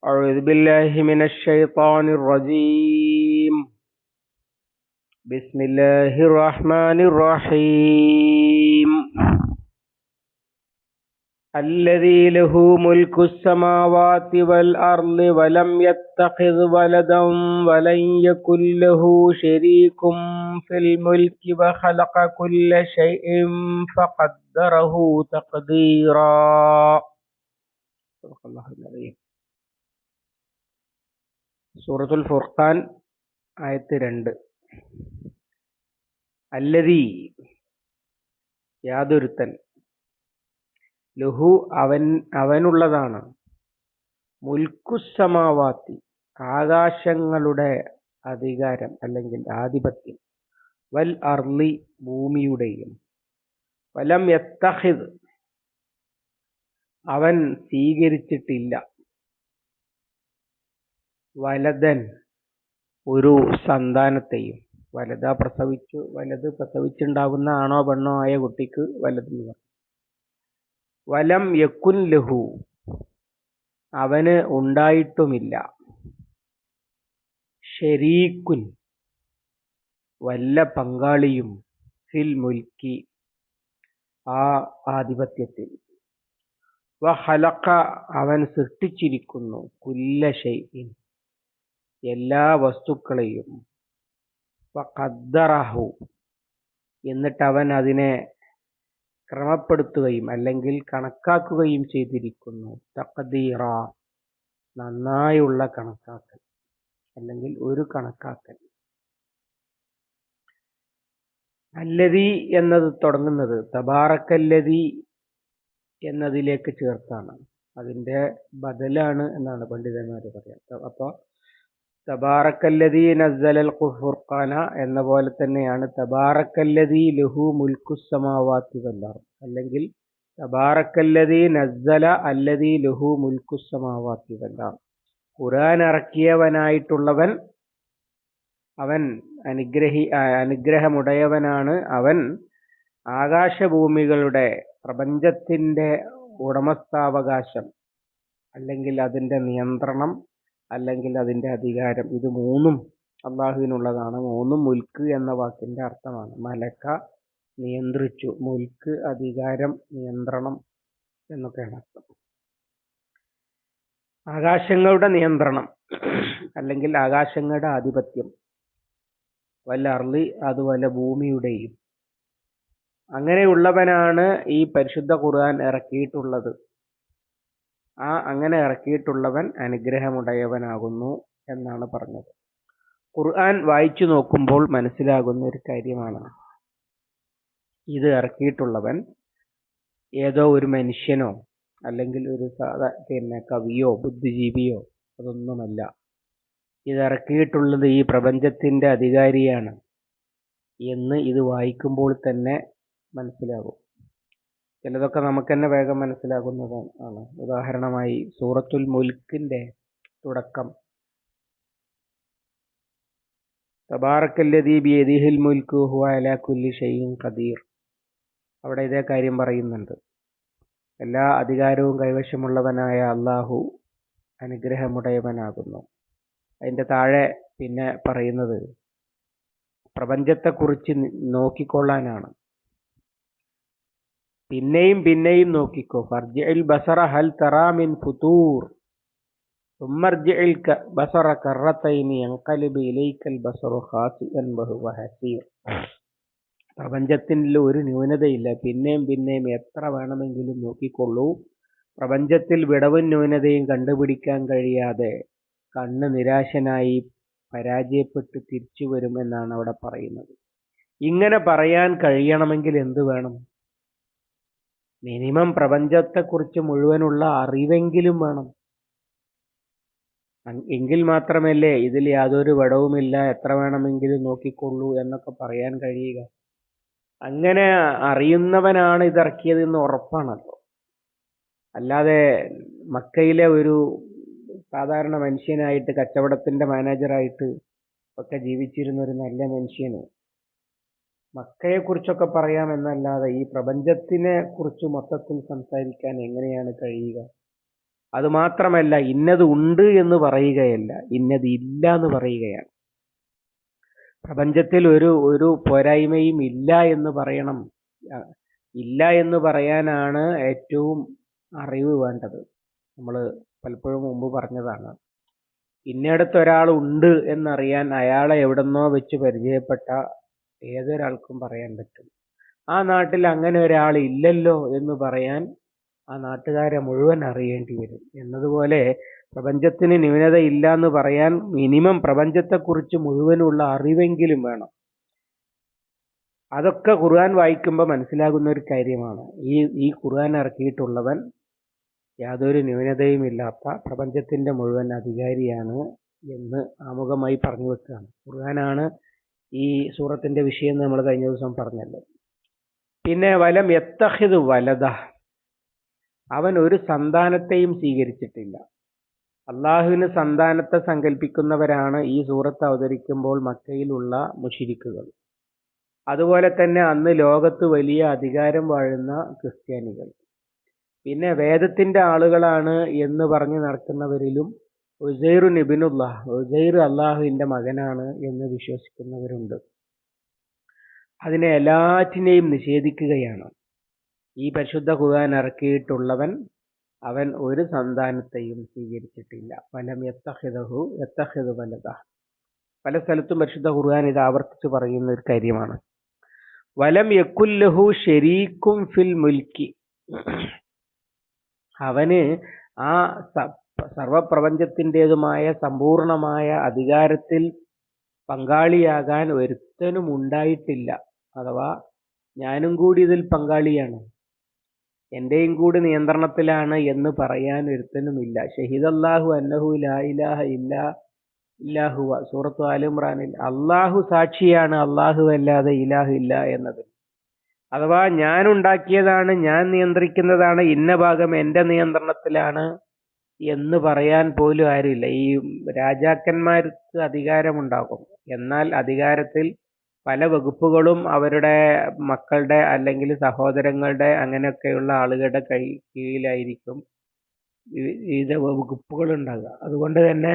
أعوذ بالله من الشيطان الرجيم. بسم الله الرحمن الرحيم. الذي له ملك السماوات والأرض ولم يتخذ ولدا ولن يكن له شريك في الملك وخلق كل شيء فقدره تقديرا. صدق الله العظيم. സൂറത്തുൽ ഫുർഖാൻ ആയത്ത് 2. അല്ലദീ യാതൊരുത്തൻ, ലഹു അവനുള്ളതാണ്, മുൽക്കുസ്സമാവാത്തി ആകാശങ്ങളുടെ അധികാരം അല്ലെങ്കിൽ ആധിപത്യം, വൽ അർളി ഭൂമിയുടെയും, വലം യത്തഖിദ് അവൻ സ്വീകരിച്ചിട്ടില്ല, വലദൻ ഒരു സന്താനത്തെയും. വലത് പ്രസവിച്ചുണ്ടാകുന്ന ആണോ പെണ്ണോ ആയ കുട്ടിക്ക് വലത് എന്ന് പറയും. വലം യക്കുൻ ലഹു അവന് ഉണ്ടായിട്ടുമില്ല, ശരീക്കുൻ വല്ല പങ്കാളിയും, ഫിൽ മുൽക്കി ആ ആധിപത്യത്തിൽ, വഖലഖ അവൻ സൃഷ്ടിച്ചിരിക്കുന്നു, കുല്ല ഷൈഇൻ എല്ലാ വസ്തുക്കളെയും, വഖദ്ദറഹു എന്നിട്ട് അവൻ അതിനെ ക്രമപ്പെടുത്തുകയും അല്ലെങ്കിൽ കണക്കാക്കുകയും ചെയ്തിരിക്കുന്നു, തഖ്ദീറ നന്നായുള്ള കണക്കാക്കൽ അല്ലെങ്കിൽ ഒരു കണക്കാക്കൽ. അല്ലദീ എന്നത് തുടങ്ങുന്നത് തബാറക്കല്ലദീ എന്നതിലേക്ക് ചേർത്താണ്. അതിന്റെ ബദലാണ് എന്നാണ് പണ്ഡിതന്മാർ പറയുക. അപ്പൊ തബാറക്കല്ലദീ നസ്സലൽ ഫുർഖാന എന്ന പോലെ തന്നെയാണ് തബാറക്കല്ലദീ ലഹു മുൽക്കുസ്സമാവാതി വൽ അർദ്, അല്ലെങ്കിൽ തബാറക്കല്ലദീ നസ്സല അല്ലദീ ലഹു മുൽക്കുസ്സമാവാതി വൽ അർദ്. ഖുർആൻ ഇറക്കിയവനായിട്ടുള്ളവൻ അവൻ അനുഗ്രഹമുടയവനാണ്. അവൻ ആകാശഭൂമികളുടെ പ്രപഞ്ചത്തിന്റെ ഉടമസ്ഥാവകാശം അല്ലെങ്കിൽ അതിന്റെ നിയന്ത്രണം അല്ലെങ്കിൽ അതിന്റെ അധികാരം, ഇത് മൂന്നും അള്ളാഹുവിനുള്ളതാണ്. മൂന്നും മുൽക്ക് എന്ന വാക്കിന്റെ അർത്ഥമാണ്. മലക്ക നിയന്ത്രിച്ചു, മുൽക്ക് അധികാരം, നിയന്ത്രണം എന്നൊക്കെയാണ് അർത്ഥം. ആകാശങ്ങളുടെ നിയന്ത്രണം അല്ലെങ്കിൽ ആകാശങ്ങളുടെ ആധിപത്യം, വല്ല അർളി അതുപോലെ ഭൂമിയുടെയും. അങ്ങനെയുള്ളവനാണ് ഈ പരിശുദ്ധ ഖുർആൻ ഇറക്കിയിട്ടുള്ളത്. അങ്ങനെ ഇറക്കിയിട്ടുള്ളവൻ അനുഗ്രഹമുടയവനാകുന്നു എന്നാണ് പറഞ്ഞത്. ഖുർആൻ വായിച്ചു നോക്കുമ്പോൾ മനസ്സിലാകുന്ന ഒരു കാര്യമാണ്, ഇത് ഇറക്കിയിട്ടുള്ളവൻ ഏതോ ഒരു മനുഷ്യനോ അല്ലെങ്കിൽ ഒരു കവിയോ ബുദ്ധിജീവിയോ അതൊന്നുമല്ല. ഇത് ഇറക്കിയിട്ടുള്ളത് ഈ പ്രപഞ്ചത്തിന്റെ അധികാരിയാണ് എന്ന് ഇത് വായിക്കുമ്പോൾ തന്നെ മനസ്സിലാകും. ചിലതൊക്കെ നമുക്ക് തന്നെ വേഗം മനസ്സിലാകുന്നതാണ്. ഉദാഹരണമായി സൂറത്തുൽ മുൽക്കിന്റെ തുടക്കം, തബാറക്കല്ലദീ ബിയദിഹിൽ മുൽക്കു ഹുവ അലാ കുല്ലി ഷൈഇൻ ഖദീർ. അവിടെ ഇതേ കാര്യം പറയുന്നുണ്ട്. എല്ലാ അധികാരവും കൈവശമുള്ളവനായ അള്ളാഹു അനുഗ്രഹമുടയവനാകുന്നു. അതിന്റെ താഴെ പിന്നെ പറയുന്നത് പ്രപഞ്ചത്തെക്കുറിച്ച് നോക്കിക്കൊള്ളാനാണ്. പിന്നെയും പിന്നെയും നോക്കിക്കോ. ഫർജിഇൽ ബസറ ഹൽ തറാ മിൻ ഫുതൂർ സുമ്മർജിഇൽ ബസറ കറത്തൈനി യൻഖലിബു ഇലൈക്കൽ ബസറു ഖാസിഅൻ വഹുവ ഹസീർ. പ്രപഞ്ചത്തിൽ ഒരു ന്യൂനതയില്ല, പിന്നെയും പിന്നെയും എത്ര വേണമെങ്കിലും നോക്കിക്കൊള്ളൂ. പ്രപഞ്ചത്തിൽ വിടവും ന്യൂനതയും കണ്ടുപിടിക്കാൻ കഴിയാതെ കണ്ണ് നിരാശനായി പരാജയപ്പെട്ട് തിരിച്ചു വരും എന്നാണ് അവിടെ പറയുന്നത്. ഇങ്ങനെ പറയാൻ കഴിയണമെങ്കിൽ എന്ത് വേണം? മിനിമം പ്രപഞ്ചത്തെക്കുറിച്ച് മുഴുവനുള്ള അറിവെങ്കിലും വേണം. എങ്കിൽ മാത്രമല്ലേ ഇതിൽ യാതൊരു വിടവുമില്ല, എത്ര വേണമെങ്കിലും നോക്കിക്കൊള്ളൂ എന്നൊക്കെ പറയാൻ കഴിയുക. അങ്ങനെ അറിയുന്നവനാണ് ഇതിറക്കിയത് എന്ന് ഉറപ്പാണല്ലോ. അല്ലാതെ മക്കയിലെ ഒരു സാധാരണ മനുഷ്യനായിട്ട് കച്ചവടത്തിന്റെ മാനേജറായിട്ട് ഒക്കെ ജീവിച്ചിരുന്ന ഒരു നല്ല മനുഷ്യന് മക്കയെ കുറിച്ചൊക്കെ പറയാമെന്നല്ലാതെ ഈ പ്രപഞ്ചത്തിനെ കുറിച്ച് മൊത്തത്തിൽ സംസാരിക്കാൻ എങ്ങനെയാണ് കഴിയുക? അതുമാത്രമല്ല, ഇന്നത് ഉണ്ട് എന്ന് പറയുകയല്ല, ഇന്നത് ഇല്ല എന്ന് പറയുകയാണ്. പ്രപഞ്ചത്തിൽ ഒരു ഒരു പോരായ്മയും ഇല്ല എന്ന് പറയണം. ഇല്ല എന്ന് പറയാനാണ് ഏറ്റവും അറിവ് വേണ്ടത്. നമ്മൾ പലപ്പോഴും മുമ്പ് പറഞ്ഞതാണ്. ഇന്നയിടത്ത് ഒരാൾ ഉണ്ട് എന്നറിയാൻ അയാളെ എവിടെന്നോ വെച്ച് പരിചയപ്പെട്ട ഏതൊരാൾക്കും പറയാൻ പറ്റും. ആ നാട്ടിൽ അങ്ങനെ ഒരാൾ ഇല്ലല്ലോ എന്ന് പറയാൻ ആ നാട്ടുകാരെ മുഴുവൻ അറിയേണ്ടി വരും. എന്നതുപോലെ പ്രപഞ്ചത്തിന് ന്യൂനത ഇല്ല എന്ന് പറയാൻ മിനിമം പ്രപഞ്ചത്തെക്കുറിച്ച് മുഴുവനുള്ള അറിവെങ്കിലും വേണം. അതൊക്കെ ഖുർആൻ വായിക്കുമ്പോൾ മനസ്സിലാകുന്ന ഒരു കാര്യമാണ്. ഈ ഖുർആൻ ഇറക്കിയിട്ടുള്ളവൻ യാതൊരു ന്യൂനതയും ഇല്ലാത്ത പ്രപഞ്ചത്തിന്റെ മുഴുവൻ അധികാരിയാണ് എന്ന് ആമുഖമായി പറഞ്ഞു വെക്കുകയാണ്. ഖുർആനാണ് ഈ സൂറത്തിന്റെ വിഷയം നമ്മൾ കഴിഞ്ഞ ദിവസം പറഞ്ഞല്ലോ. പിന്നെ വലം യത്തഖിദ് വലദ, അവൻ ഒരു സന്താനത്തെയും സ്വീകരിച്ചിട്ടില്ല. അള്ളാഹുവിന് സന്താനത്തെ സങ്കല്പിക്കുന്നവരാണ് ഈ സൂറത്ത് അവതരിക്കുമ്പോൾ മക്കയിലുള്ള മുശ്രിക്കുകൾ. അതുപോലെ തന്നെ അന്ന് ലോകത്ത് വലിയ അധികാരം വാഴുന്ന ക്രിസ്ത്യാനികൾ. പിന്നെ വേദത്തിന്റെ ആളുകളാണ് എന്ന് പറഞ്ഞു നടക്കുന്നവരിലും ഉസൈർ ഇബ്നുല്ലാഹ്, ഉസൈർ അള്ളാഹുവിന്റെ മകനാണ് എന്ന് വിശ്വസിക്കുന്നവരുണ്ട്. അതിനെ എല്ലാറ്റിനെയും നിഷേധിക്കുകയാണ്. ഈ പരിശുദ്ധ ഖുർആൻ ഇറക്കിയിട്ടുള്ളവൻ അവൻ ഒരു സന്താനത്തെയും സ്വീകരിച്ചിട്ടില്ല. വലം യത്തഖിദ് വലദ. പല സ്ഥലത്തും പരിശുദ്ധ ഖുർആൻ ഇത് ആവർത്തിച്ച് പറയുന്ന ഒരു കാര്യമാണ്. വലം യകുല്ലഹു ശരീക്കും ഫിൽ മുൽക്കി, അവന് ആ സർവപ്രപഞ്ചത്തിൻ്റെതുമായ സമ്പൂർണമായ അധികാരത്തിൽ പങ്കാളിയാകാൻ ഒരുത്തനും ഉണ്ടായിട്ടില്ല. അഥവാ ഞാനും കൂടി ഇതിൽ പങ്കാളിയാണ്, എന്റെയും കൂടി നിയന്ത്രണത്തിലാണ് എന്ന് പറയാൻ ഒരുത്തനുമില്ല. ഷഹിദല്ലാഹു അന്നഹു ലാ ഇലാഹ ഇല്ലാ ഹുവ, സൂറത്തു ആല ഇംറാനിൽ അള്ളാഹു സാക്ഷിയാണ്, അള്ളാഹു അല്ലാതെ ഇലാഹ് ഇല്ല എന്നത്. അഥവാ ഞാൻ ഉണ്ടാക്കിയതാണ്, ഞാൻ നിയന്ത്രിക്കുന്നതാണ്, ഇന്ന ഭാഗം എന്റെ നിയന്ത്രണത്തിലാണ് എന്ന് പറയാൻ പോലും ആരുമില്ല. ഈ രാജാക്കന്മാർക്ക് അധികാരമുണ്ടാകും, എന്നാൽ അധികാരത്തിൽ പല വകുപ്പുകളും അവരുടെ മക്കളുടെ അല്ലെങ്കിൽ സഹോദരങ്ങളുടെ അങ്ങനെയൊക്കെയുള്ള ആളുകളുടെ കീഴിലായിരിക്കും വിവിധ വകുപ്പുകൾ ഉണ്ടാകുക. അതുകൊണ്ട് തന്നെ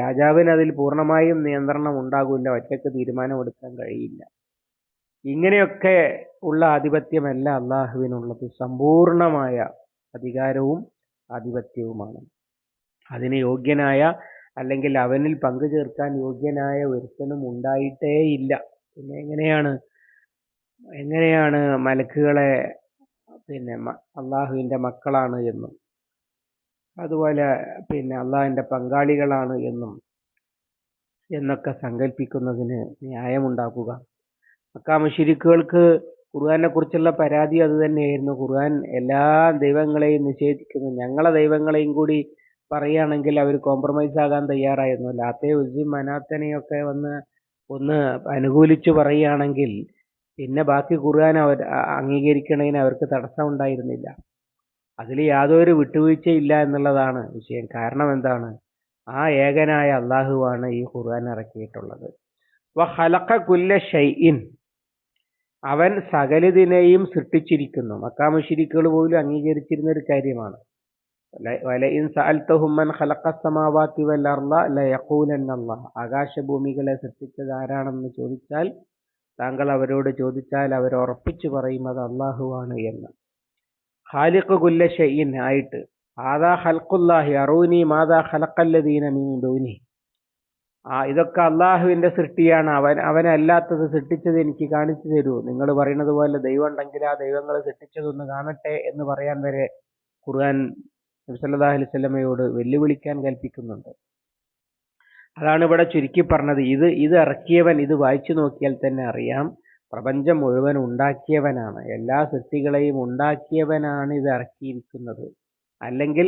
രാജാവിന് അതിൽ പൂർണ്ണമായും നിയന്ത്രണം ഉണ്ടാകില്ല, ഒറ്റയ്ക്ക് തീരുമാനമെടുക്കാൻ കഴിയില്ല. ഇങ്ങനെയൊക്കെ ഉള്ള ആധിപത്യമല്ല അള്ളാഹുവിനുള്ളത്. സമ്പൂർണമായ അധികാരവും ആധിപത്യവുമാണ്. അതിന് യോഗ്യനായ അല്ലെങ്കിൽ അവനിൽ പങ്കു ചേർക്കാൻ യോഗ്യനായ ഒരുത്തനും ഉണ്ടായിട്ടേ ഇല്ല. പിന്നെ എങ്ങനെയാണ് മലക്കുകളെ പിന്നെ അള്ളാഹുവിന്റെ മക്കളാണ് എന്നും അതുപോലെ പിന്നെ അള്ളാഹുവിന്റെ പങ്കാളികളാണ് എന്നൊക്കെ സങ്കല്പിക്കുന്നതിന് ന്യായമുണ്ടാക്കുക? മക്കാ മുശ്രിക്കുകൾക്ക് ഖുർആനെ കുറിച്ചുള്ള പരാതി അത് തന്നെയായിരുന്നു. ഖുർആൻ എല്ലാ ദൈവങ്ങളെയും നിഷേധിക്കുന്നു, ഞങ്ങളെ ദൈവങ്ങളെയും കൂടി പറയുകയാണെങ്കിൽ അവർ കോംപ്രമൈസ് ആകാൻ തയ്യാറായിരുന്നു. ലാത്തെ ഉസ്സയും മനാത്തനെയൊക്കെ ഒന്ന് അനുകൂലിച്ചു പറയുകയാണെങ്കിൽ പിന്നെ ബാക്കി ഖുർആൻ അംഗീകരിക്കണതിന് അവർക്ക് തടസ്സം ഉണ്ടായിരുന്നില്ല. അതിൽ യാതൊരു വിട്ടുവീഴ്ചയില്ല എന്നുള്ളതാണ് വിഷയം. കാരണം എന്താണ്? ആ ഏകനായ അള്ളാഹുവാണ് ഈ ഖുർആൻ ഇറക്കിയിട്ടുള്ളത്. വഖലഖ കുല്ല ഷൈഇൻ, അവൻ സകലതിനെയും സൃഷ്ടിച്ചിരിക്കുന്നു. മക്കാ മുശ്രിക്കുകൾ പോലും അംഗീകരിച്ചിരുന്ന ഒരു കാര്യമാണ്. വലഇൻ സഅൽതഹും മൻ ഖലഖസ് സമാവാതി വൽ അർള ലയഖൂലന്ന അല്ലാഹ്, ആകാശഭൂമികളെ സൃഷ്ടിച്ചത് ആരാണെന്ന് ചോദിച്ചാൽ, താങ്കൾ അവരോട് ചോദിച്ചാൽ അവർ ഉറപ്പിച്ചു പറയും അത് അള്ളാഹുവാണ് എന്ന്. ഖാലിഖ് കുല്ല ഷൈഇൻ ആയിട്ട് ആദാ ഖൽഖുല്ലാഹി അറൂനി മാദാ ഖലഖല്ലദീന മിൻ ദൂനി, ഇതൊക്കെ അള്ളാഹുവിന്റെ സൃഷ്ടിയാണ്, അവനല്ലാത്തത് സൃഷ്ടിച്ചത് എനിക്ക് കാണിച്ചു തരൂ. നിങ്ങൾ പറയുന്നത് പോലെ ദൈവം ഉണ്ടെങ്കിൽ ആ ദൈവങ്ങൾ സൃഷ്ടിച്ചതൊന്ന് കാണട്ടെ എന്ന് പറയാൻ വരെ ഖുർആൻ നബി സല്ലല്ലാഹു അലൈഹി വസല്ലമയോട് വെല്ലുവിളിക്കാൻ കൽപ്പിക്കുന്നുണ്ട്. അതാണ് ഇവിടെ ചുരുക്കി പറഞ്ഞത്. ഇത് ഇറക്കിയവൻ, ഇത് വായിച്ചു നോക്കിയാൽ തന്നെ അറിയാം, പ്രപഞ്ചം മുഴുവൻ ഉണ്ടാക്കിയവനാണ്, എല്ലാ സൃഷ്ടികളെയും ഉണ്ടാക്കിയവനാണ് ഇത് ഇറക്കിയിരിക്കുന്നത്. അല്ലെങ്കിൽ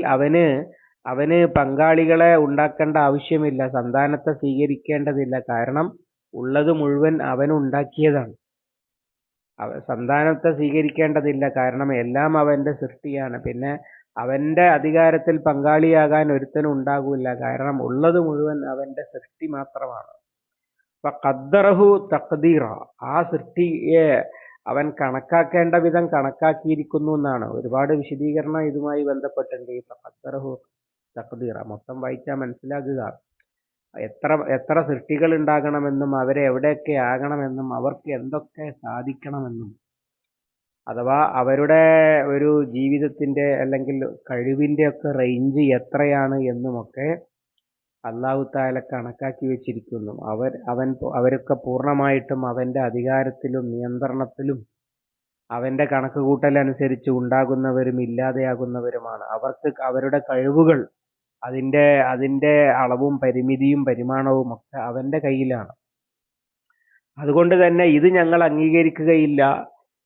അവന് പങ്കാളികളെ ഉണ്ടാക്കേണ്ട ആവശ്യമില്ല, സന്താനത്തെ സ്വീകരിക്കേണ്ടതില്ല. കാരണം ഉള്ളത് മുഴുവൻ അവൻ ഉണ്ടാക്കിയതാണ്. സന്താനത്തെ സ്വീകരിക്കേണ്ടതില്ല, കാരണം എല്ലാം അവന്റെ സൃഷ്ടിയാണ്. പിന്നെ അവന്റെ അധികാരത്തിൽ പങ്കാളിയാകാൻ ഒരുത്തനും ഉണ്ടാകില്ല, കാരണം ഉള്ളത് മുഴുവൻ അവന്റെ സൃഷ്ടി മാത്രമാണ്. ഖദ്ദറഹു തഖ്ദീറ, ആ സൃഷ്ടിയെ അവൻ കണക്കാക്കേണ്ട വിധം കണക്കാക്കിയിരിക്കുന്നു എന്നാണ്. ഒരുപാട് വിശദീകരണം ഇതുമായി ബന്ധപ്പെട്ടുണ്ട്. ഈ ഫഖദ്ദറഹു തഖ്ദീറ മൊത്തം വായിച്ചാൽ മനസ്സിലാകുക, എത്ര എത്ര സൃഷ്ടികൾ ഉണ്ടാകണമെന്നും അവരെ എവിടെയൊക്കെ ആകണമെന്നും അവർക്ക് എന്തൊക്കെ സാധിക്കണമെന്നും, അഥവാ അവരുടെ ഒരു ജീവിതത്തിന്റെ അല്ലെങ്കിൽ കഴിവിന്റെ ഒക്കെ റേഞ്ച് എത്രയാണ് എന്നുമൊക്കെ അല്ലാഹു തആല കണക്കാക്കി വെച്ചിരിക്കുന്നു. അവരൊക്കെ പൂർണ്ണമായിട്ടും അവന്റെ അധികാരത്തിലും നിയന്ത്രണത്തിലും അവന്റെ കണക്കുകൂട്ടലനുസരിച്ച് ഉണ്ടാകുന്നവരും ഇല്ലാതെയാകുന്നവരുമാണ്. അവർക്ക് അവരുടെ കഴിവുകൾ, അതിന്റെ അതിന്റെ അളവും പരിമിതിയും പരിമാണവും ഒക്കെ അവന്റെ കയ്യിലാണ്. അതുകൊണ്ട് തന്നെ ഇത് ഞങ്ങൾ അംഗീകരിക്കുകയില്ല,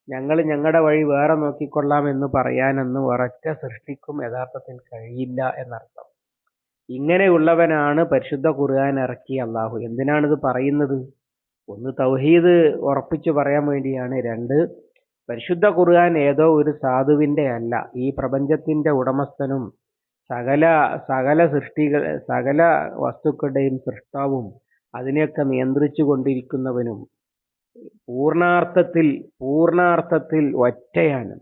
ഞങ്ങൾ ഞങ്ങളുടെ വഴി വേറെ നോക്കിക്കൊള്ളാം എന്ന് പറയാനൊന്നും ഒരൊറ്റ സൃഷ്ടിക്കും യഥാർത്ഥത്തിൽ കഴിയില്ല എന്നർത്ഥം. ഇങ്ങനെയുള്ളവനാണ് പരിശുദ്ധ ഖുർആൻ ഇറക്കിയ അള്ളാഹു. എന്തിനാണിത് പറയുന്നത്? ഒന്ന്, തൗഹീദ് ഉറപ്പിച്ചു പറയാൻ വേണ്ടിയാണ്. രണ്ട്, പരിശുദ്ധ ഖുർആൻ ഏതോ ഒരു സാധുവിന്റെ അല്ല, ഈ പ്രപഞ്ചത്തിന്റെ ഉടമസ്ഥനും സകല സകല സൃഷ്ടികൾ സകല വസ്തുക്കളുടെയും സൃഷ്ടാവും അതിനെയൊക്കെ നിയന്ത്രിച്ചു കൊണ്ടിരിക്കുന്നവനും പൂർണാർത്ഥത്തിൽ ഒറ്റയാനും,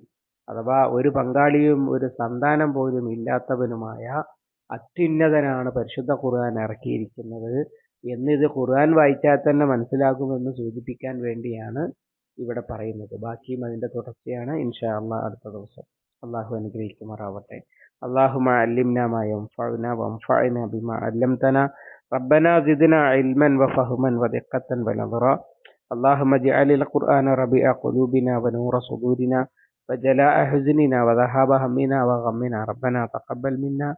അഥവാ ഒരു പങ്കാളിയും ഒരു സന്താനം പോലും ഇല്ലാത്തവനുമായ അത്യുന്നതനാണ് പരിശുദ്ധ ഖുർആൻ ഇറക്കിയിരിക്കുന്നത് എന്നിത് ഖുർആൻ വായിച്ചാൽ തന്നെ മനസ്സിലാകുമെന്ന് സൂചിപ്പിക്കാൻ വേണ്ടിയാണ് ഇവിടെ പറയുന്നത്. ബാക്കിയും അതിന്റെ തുടർച്ചയാണ് ഇൻഷാ അല്ലാഹ് അടുത്ത ദിവസം. അള്ളാഹു അനുഗ്രഹിക്കുമാറാവട്ടെ. അല്ലാഹുമ്മ അല്ലിംനാ മാ യൻഫഉനാ വൻഫഅനാ ബിമാ അല്ലംതനാ റബ്ബനാ സിദ്നാ ഇൽമൻ വഫഹ്മൻ വദിഖ്ഖത്തൻ വനദറ. اللهم اجعل القرآن ربيع قلوبنا ونور صدورنا وجلاء حزننا وذهاب همنا وغمنا. ربنا تقبل منا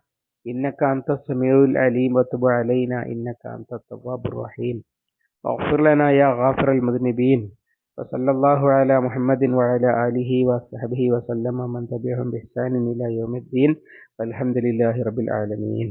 إنك أنت السميع العليم وتب علينا إنك أنت التواب الرحيم واغفر لنا يا غافر المذنبين. وصلى الله على محمد وعلى آله وصحبه وسلم من تبعهم بإحسان إلى يوم الدين والحمد لله رب العالمين.